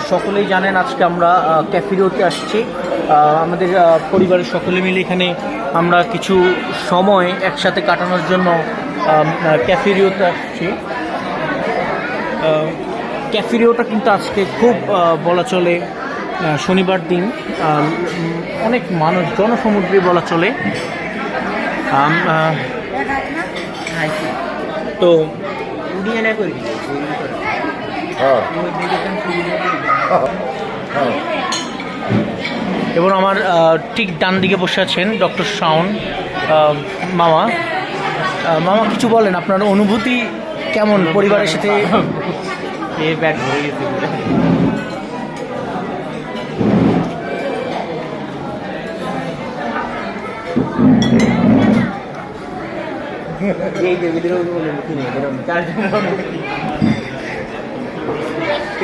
সকলেই জানেন আজকে আমরা ক্যাফেরিওতে আসছি। আমাদের পরিবারের সকলে মিলে এখানে আমরা কিছু সময় একসাথে কাটানোর জন্য ক্যাফেরিওতে আসছি। ক্যাফেরিওটা কিন্তু আজকে খুব বলা চলে শনিবার দিন অনেক মানুষ জনসমুদ্রে বলা চলে। তো এবং আমার ঠিক ডান দিকে বসে আছেন ডক্টর শাওন মামা। মামা কিছু বলেন, আপনার অনুভূতি কেমন পরিবারের সাথে? ব্যাগ ভরে গেছে।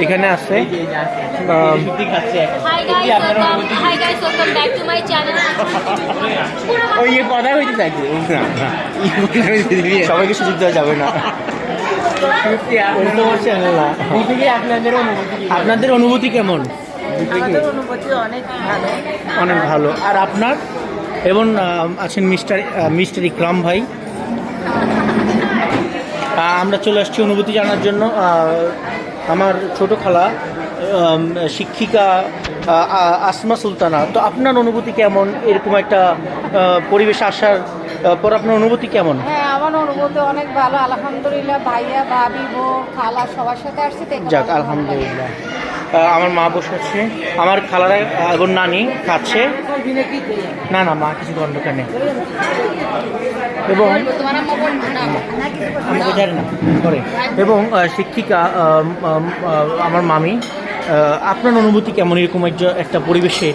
এখানে আছে সবাইকে সুযোগ দেওয়া যাবে না। আপনাদের অনুভূতি কেমন? অনেক ভালো। আর আপনার? এবং আছেন মিস্টার ইকরাম ভাই। আমরা চলে আসছি অনুভূতি জানার জন্য। আমার ছোট খালা শিক্ষিকা আসমা সুলতানা। তো আপনার অনুভূতি কেমন এরকম একটা পরিবেশে আসার পর? আপনার অনুভূতি কেমন? হ্যাঁ, আমার অনুভূতি অনেক ভালো, আলহামদুলিল্লাহ। ভাইয়া, ভাবি, বোন, খালা সবার সাথে আসছি। যাক, আলহামদুলিল্লাহ। আমার মা বসে আছে, আমার খালারা এবং নানি খাচ্ছে। না না, মা কিছু গন্ডকা নেই। এবং আমি জানি না করে। এবং শিক্ষিকা আমার মামি। আপনার অনুভূতি কেমন এরকম একটা পরিবেশে?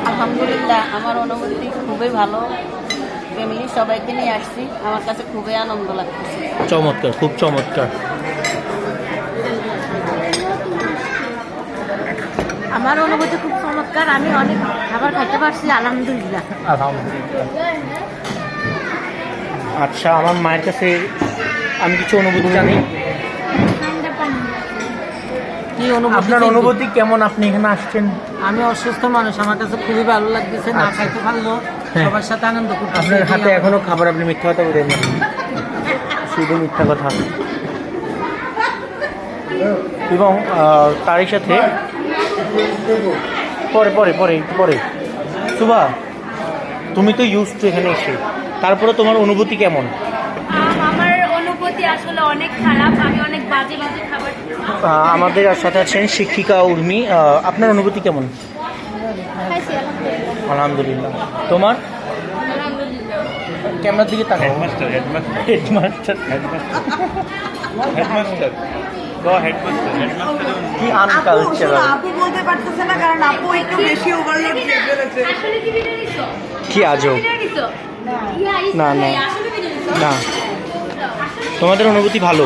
আলহামদুলিল্লাহ, আমার অনুভূতি খুবই ভালো। ফ্যামিলি সবাইকে নিয়ে আসছি, আমার কাছে খুবই আনন্দ লাগতেছে। চমৎকার, খুব চমৎকার। আমার অনুভূতি খুব চমৎকার। আমি অনেক খাবার খাইতে পারছি, আলহামদুলিল্লাহ। আলহামদুলিল্লাহ। আচ্ছা, আমার মায়ের কাছে আমি কিছু অনুভূতি জানি। আপনার অনুভূতি কেমন? আপনি এখানে আসছেন। আমি অসুস্থ মানুষ, আমার কাছে খুবই ভালো লাগতেছে। না খাইতে পারলো, সবার সাথে আনন্দ করতে। আপনার হাতে এখনো খাবার, আপনি মিথ্যা কথা বলেন না, শুধু মিথ্যা কথা। এবং তারই সাথে পরে পরে পরে পরে সুভা, তুমি তো ইউজ টু এখানে এসে, তারপরে তোমার অনুভূতি কেমন? আমার অনুভূতি আসলে অনেক খারাপ। আমি অনেক বাজে বাজে খাবার। আমাদের সাথে আছেন শিক্ষিকা উর্মি। আপনার অনুভূতি কেমন? আলহামদুলিল্লাহ। তোমার? ক্যামেরার দিকে তাকাও। হেডমাস্টার কি আনকালচারাল। আপু বলতে পারতেছে না, কারণ আপু একটু বেশি ওভারলোড দিয়ে ফেলেছে। কি আজব। না না না, তোমাদের অনুভূতি ভালো।